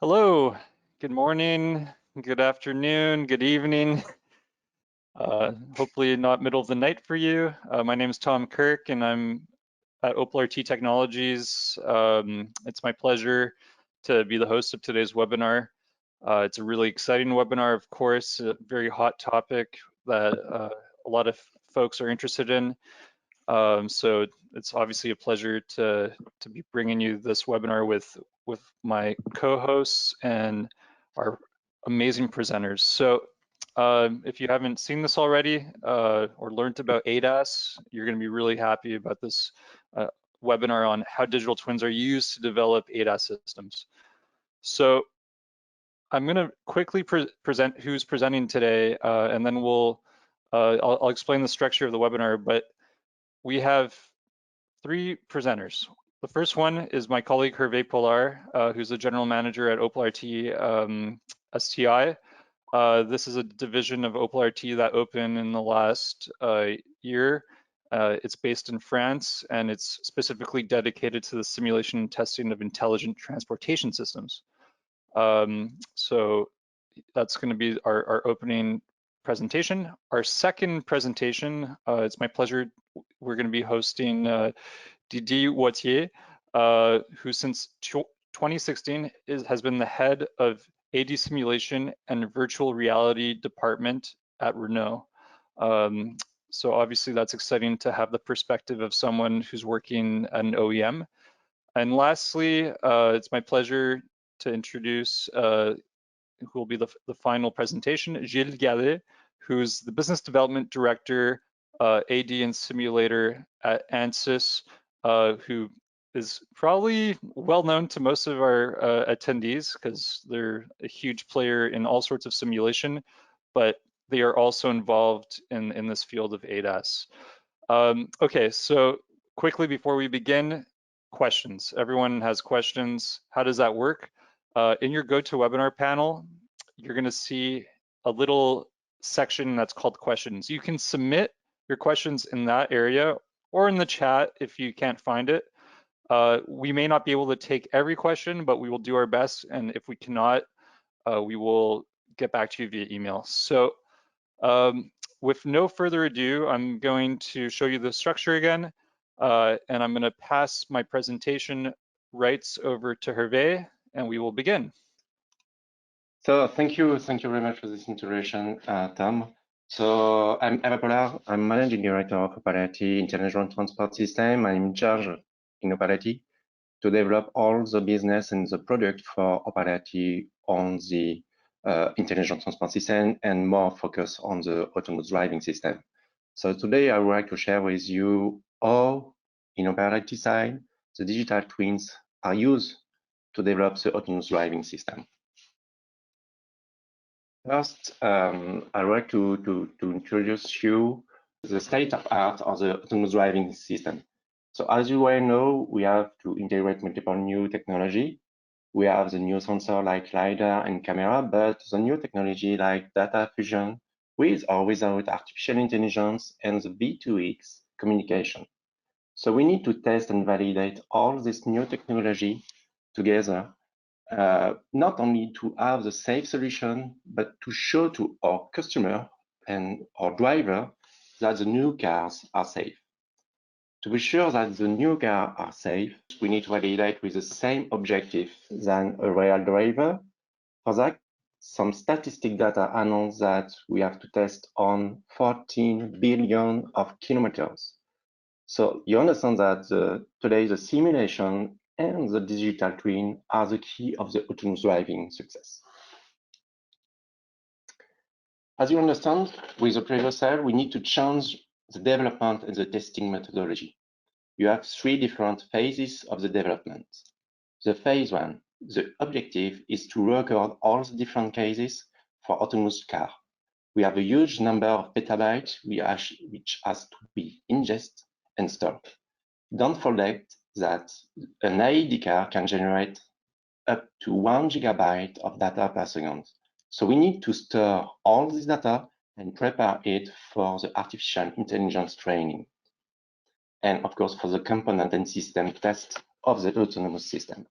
Hello, good morning, good afternoon, good evening. Hopefully not middle of the night for you. My name is Tom Kirk and I'm at OPAL-RT Technologies. It's my pleasure to be the host of today's webinar. It's a really exciting webinar, of course, a very hot topic that a lot of folks are interested in. So it's obviously a pleasure to be bringing you this webinar with my co-hosts and our amazing presenters. So if you haven't seen this already or learned about ADAS, you're going to be really happy about this webinar on how digital twins are used to develop ADAS systems. So I'm going to quickly present who's presenting today, and then I'll explain the structure of the webinar. But we have three presenters. The first one is my colleague Hervé Pollard, who's the general manager at OPAL-RT STI. This is a division of OPAL-RT that opened in the last year. It's based in France, and it's specifically dedicated to the simulation and testing of intelligent transportation systems. So that's going to be our opening presentation. Our second presentation, it's my pleasure, we're going to be hosting Didier Wautier, who since 2016 has been the head of AD simulation and virtual reality department at Renault. So obviously that's exciting to have the perspective of someone who's working at an OEM. And lastly, it's my pleasure to introduce who will be the final presentation, Gilles Gallet, who's the business development director, AD and simulator at ANSYS, who is probably well known to most of our attendees because they're a huge player in all sorts of simulation, but they are also involved in this field of ADAS. Okay, so quickly before we begin, questions. Everyone has questions. How does that work? In your GoToWebinar panel, you're going to see a little section that's called questions. You can submit your questions in that area or in the chat if you can't find it. We may not be able to take every question, but we will do our best. And if we cannot, we will get back to you via email. So with no further ado, I'm going to show you the structure again. And I'm going to pass my presentation rights over to Hervé, and we will begin. So thank you very much for this introduction, Tom. So I'm Hervé Pollard. I'm managing director of OPAL-RT Intelligent Transport System. I'm in charge in OPAL-RT to develop all the business and the product for OPAL-RT on the intelligent transport system and more focus on the autonomous driving system. So today I would like to share with you how in OPAL-RT side the digital twins are used to develop the autonomous driving system. First, I'd like to introduce you the state of art of the autonomous driving system. So as you well know, we have to integrate multiple new technology. We have the new sensor like LiDAR and camera, but the new technology like data fusion with or without artificial intelligence and the V2X communication. So we need to test and validate all this new technology together. Not only to have the safe solution, but to show to our customer and our driver that the new cars are safe. To be sure that the new cars are safe, we need to validate with the same objective than a real driver. For that, some statistic data announce that we have to test on 14 billion of kilometers. So you understand that today the simulation and the digital twin are the key of the autonomous driving success. As you understand, with the previous slide, we need to change the development and the testing methodology. You have three different phases of the development. The phase one, the objective is to record all the different cases for autonomous car. We have a huge number of petabytes which has to be ingested and stored. Don't forget that an AED car can generate up to 1 gigabyte of data per second. So we need to store all this data and prepare it for the artificial intelligence training. And of course, for the component and system test of the autonomous system.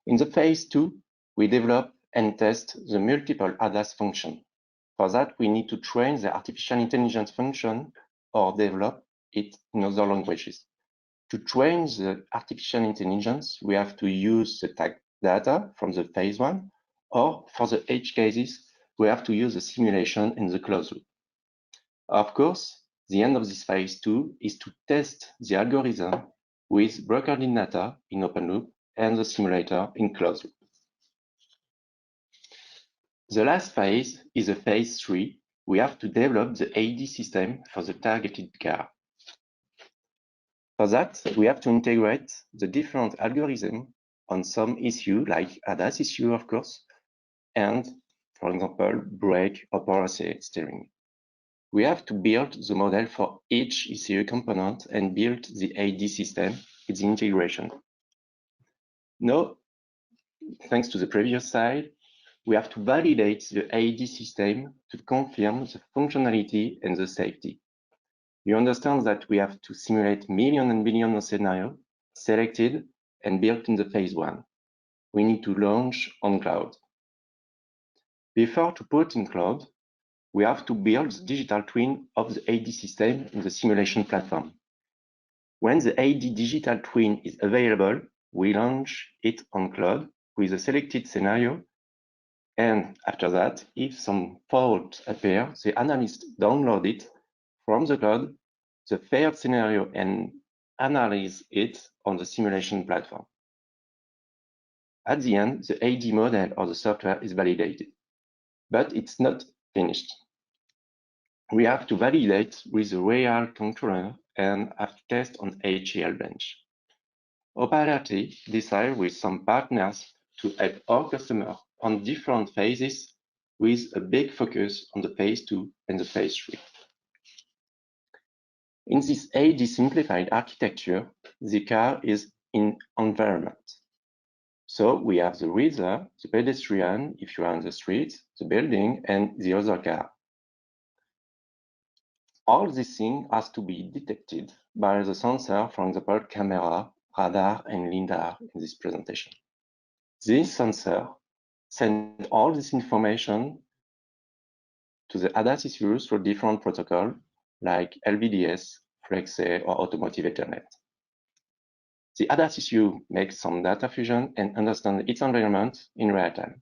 In the phase two, we develop and test the multiple ADAS functions. For that, we need to train the artificial intelligence function or develop it in other languages. To train the artificial intelligence, we have to use the tag data from the phase one, or for the edge cases, we have to use the simulation in the closed loop. Of course, the end of this phase two is to test the algorithm with brokered in data in open loop and the simulator in closed loop. The last phase is a phase three. We have to develop the AD system for the targeted car. For that, we have to integrate the different algorithms on some issue, like ADAS issue, of course, and, for example, brake or power steering. We have to build the model for each ECU component and build the AD system with the integration. Now, thanks to the previous slide, we have to validate the AD system to confirm the functionality and the safety. You understand that we have to simulate millions and billions of scenarios selected and built in the phase one. We need to launch on cloud. Before to put in cloud, we have to build the digital twin of the AD system in the simulation platform. When the AD digital twin is available, we launch it on cloud with a selected scenario. And after that, if some fault appears, the analyst download it from the cloud, the third scenario, and analyze it on the simulation platform. At the end, the AD model or the software is validated, but it's not finished. We have to validate with the real controller and have to test on HCL bench. OPAL-RT decided with some partners to help our customers on different phases with a big focus on the phase two and the phase three. In this AD simplified architecture, the car is in environment. So we have the reader, the pedestrian, if you are on the street, the building, and the other car. All these things has to be detected by the sensor, for example, camera, radar, and LiDAR in this presentation. This sensor sends all this information to the ADAS ECUs through different protocols like LVDS, FlexA, or automotive Ethernet. The ADAS ECU makes some data fusion and understands its environment in real time.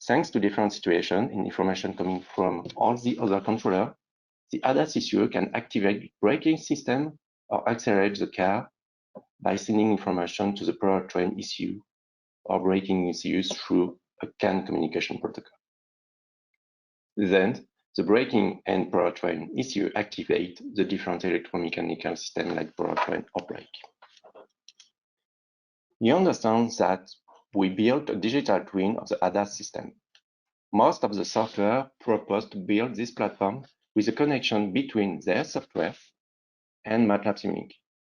Thanks to different situations and information coming from all the other controllers, the ADAS ECU can activate braking system or accelerate the car by sending information to the powertrain ECU or braking ECUs through a CAN communication protocol. Then, the braking and powertrain ECU activate the different electromechanical systems like powertrain or brake. You understand that we built a digital twin of the ADAS system. Most of the software proposed to build this platform with a connection between their software and MATLAB Simulink.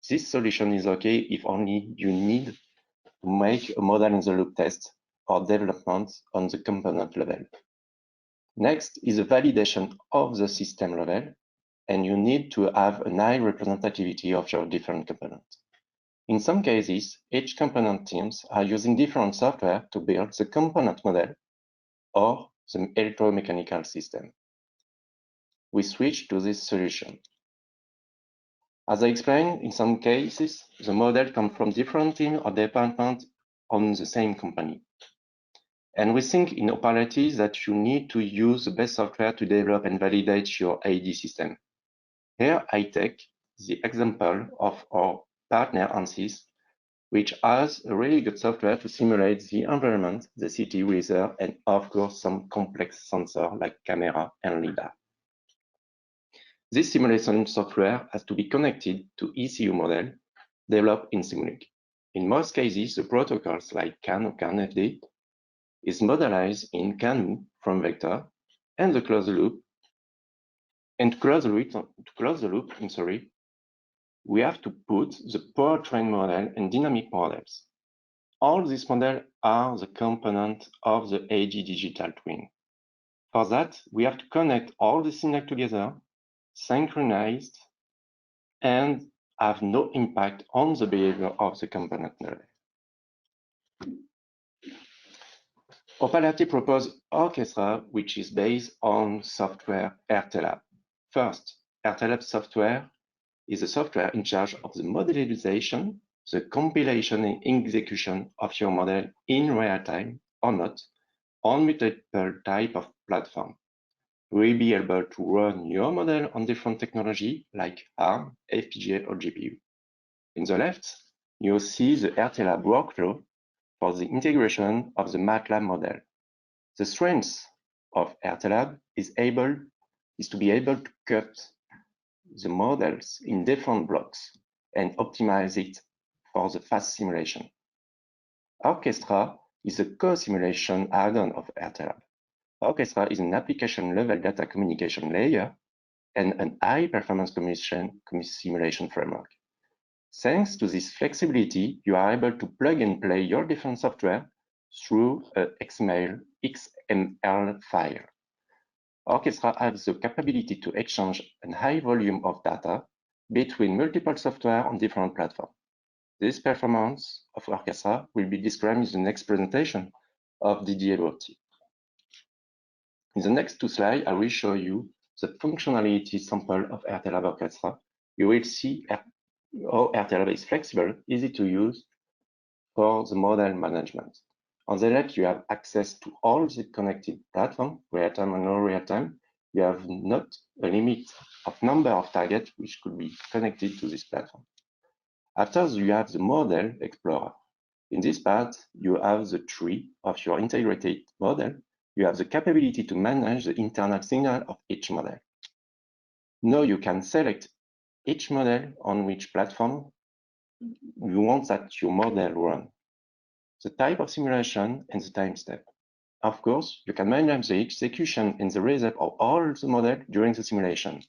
This solution is okay if only you need to make a model in the loop test or development on the component level. Next is a validation of the system level, and you need to have a high representativity of your different components. In some cases, each component teams are using different software to build the component model or the electromechanical system. We switch to this solution. As I explained, in some cases, the model comes from different teams or departments on the same company. And we think in OPAL-RT that you need to use the best software to develop and validate your AD system. Here I take the example of our partner ANSYS, which has a really good software to simulate the environment, the city weather, and of course some complex sensors like camera and LiDAR. This simulation software has to be connected to ECU model developed in Simulink. In most cases, the protocols like CAN or CAN-FD is modelized in CANU from vector and the closed loop. And to close the loop, we have to put the powertrain model and dynamic models. All these models are the component of the AD digital twin. For that, we have to connect all the signals together, synchronized, and have no impact on the behavior of the component level. OPAL-RT proposed Orchestra, which is based on software RT Lab. First, RT Lab software is a software in charge of the modelization, the compilation and execution of your model in real time or not on multiple type of platform. You will be able to run your model on different technology like ARM, FPGA, or GPU. In the left, you see the RT Lab workflow for the integration of the MATLAB model. The strength of RT Lab is to be able to cut the models in different blocks and optimize it for the fast simulation. Orchestra is a cosimulation add-on of RT Lab. Orchestra is an application-level data communication layer and an high-performance simulation framework. Thanks to this flexibility, you are able to plug and play your different software through a XML file. Orchestra has the capability to exchange a high volume of data between multiple software on different platforms. This performance of Orchestra will be described in the next presentation of Didier Botti. In the next two slides, I will show you the functionality sample of RT Lab Orchestra. You will see how RT Lab is flexible, easy to use for the model management. On the left, you have access to all the connected platforms, real-time and non-real-time. You have not a limit of number of targets which could be connected to this platform. After, you have the Model Explorer. In this part, you have the tree of your integrated model. You have the capability to manage the internal signal of each model. Now you can select each model on which platform you want that your model run, the type of simulation and the time step. Of course, you can manage the execution and the result of all the model during the simulation.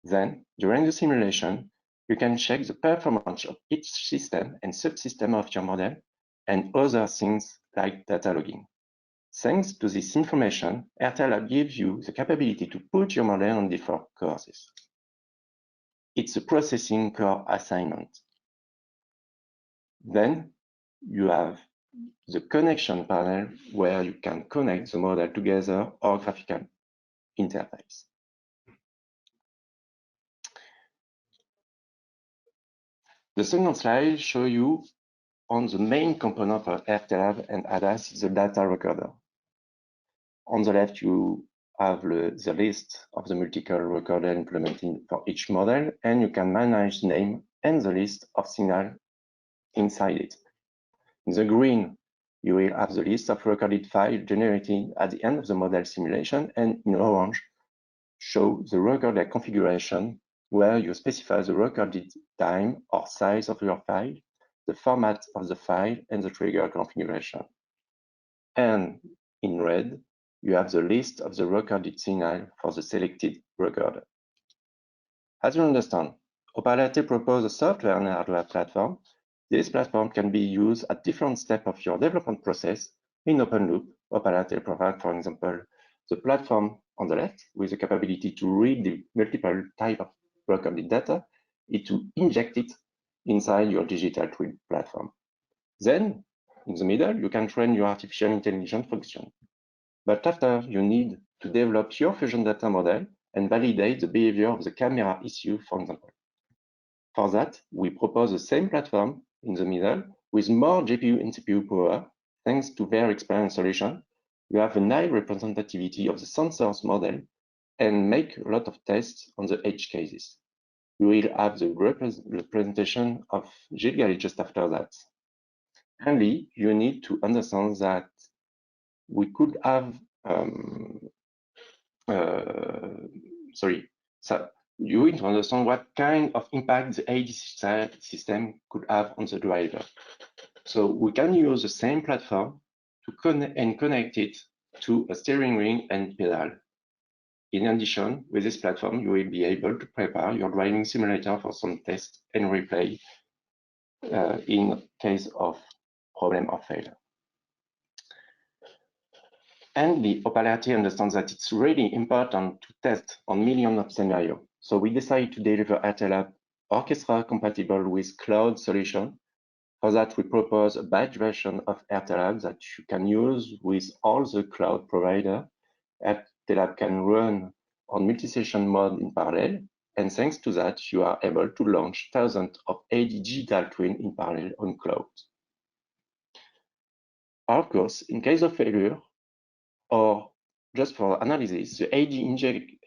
Then, during the simulation, you can check the performance of each system and subsystem of your model and other things like data logging. Thanks to this information, RT Lab gives you the capability to put your model on different courses. It's a processing core assignment. Then you have the connection panel where you can connect the model together or graphical interface. The second slide shows you on the main component of RT Lab and ADAS is the data recorder. On the left, you have the list of the multi-core recorder implemented for each model, and you can manage the name and the list of signal inside it. In the green, you will have the list of recorded files generated at the end of the model simulation, and in orange, show the recorder configuration where you specify the recorded time or size of your file, the format of the file, and the trigger configuration. And in red, you have the list of the recorded signal for the selected recorder. As you understand, OPAL-RT proposes a software and hardware platform. This platform can be used at different steps of your development process in open loop. OPAL-RT provides, for example, the platform on the left with the capability to read the multiple type of recorded data and to inject it inside your digital twin platform. Then, in the middle, you can train your artificial intelligence function. But after, you need to develop your fusion data model and validate the behavior of the camera issue, for example. For that, we propose the same platform in the middle with more GPU and CPU power. Thanks to their experience solution, you have a high representativity of the sensors model and make a lot of tests on the edge cases. We will have the representation of Gilles just after that. Finally, you need to understand that we could have, so you need to understand what kind of impact the ADAS system could have on the driver. So we can use the same platform to connect it to a steering wheel and pedal. In addition, with this platform, you will be able to prepare your driving simulator for some tests and replay in case of problem or failure. And the OPAL-RT understands that it's really important to test on millions of scenarios. So we decided to deliver RT Lab Orchestra compatible with cloud solution For that, we propose a batch version of RTLab that you can use with all the cloud providers. RTLab can run on multi-session mode in parallel, and thanks to that, you are able to launch thousands of AD digital twins in parallel on cloud. Of course, in case of failure, or just for analysis, the AD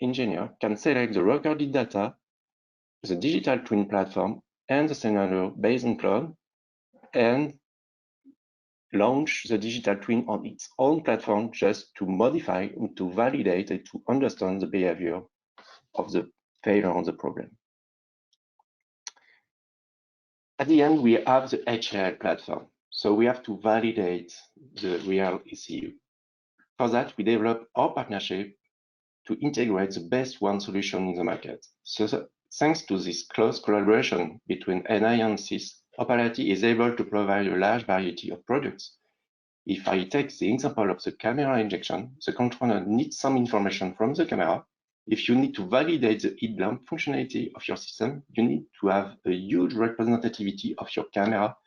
engineer can select the recorded data, the digital twin platform, and the scenario based on cloud, and launch the digital twin on its own platform just to modify and to validate and to understand the behavior of the failure on the problem. At the end, we have the HAL platform. So we have to validate the real ECU. For that, we develop our partnership to integrate the best one solution in the market. So thanks to this close collaboration between NI and SIS, OPAL-RT is able to provide a large variety of products. If I take the example of the camera injection, the controller needs some information from the camera. If you need to validate the heat lamp functionality of your system, you need to have a huge representativity of your camera.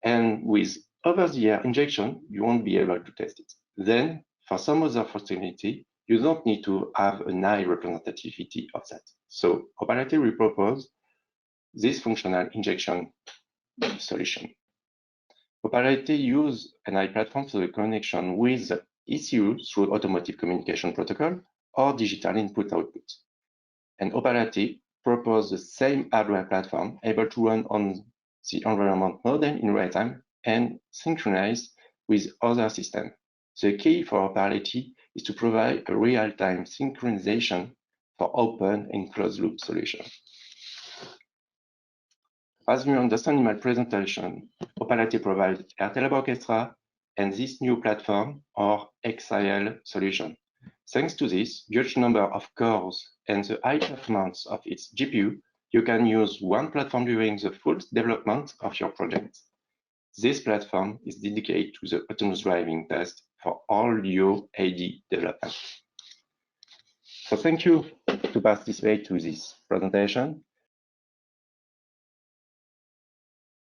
And with over-the-air injection, you won't be able to test it. Then, for some other functionality, you don't need to have a high representativity of that. So OPAL-RT will propose this functional injection solution. OPAL-RT use an AI platform for the connection with the ECU through automotive communication protocol or digital input-output. And OPAL-RT proposes the same hardware platform able to run on the environment model in real time and synchronize with other systems. The key for OPAL-RT is to provide a real-time synchronization for open and closed-loop solutions. As you understand in my presentation, OPAL-RT provides RTLab Orchestra and this new platform or XIL solution. Thanks to this huge number of cores and the high performance of its GPU, you can use one platform during the full development of your project. This platform is dedicated to the autonomous driving test for all your AD development. So thank you to participate to this presentation.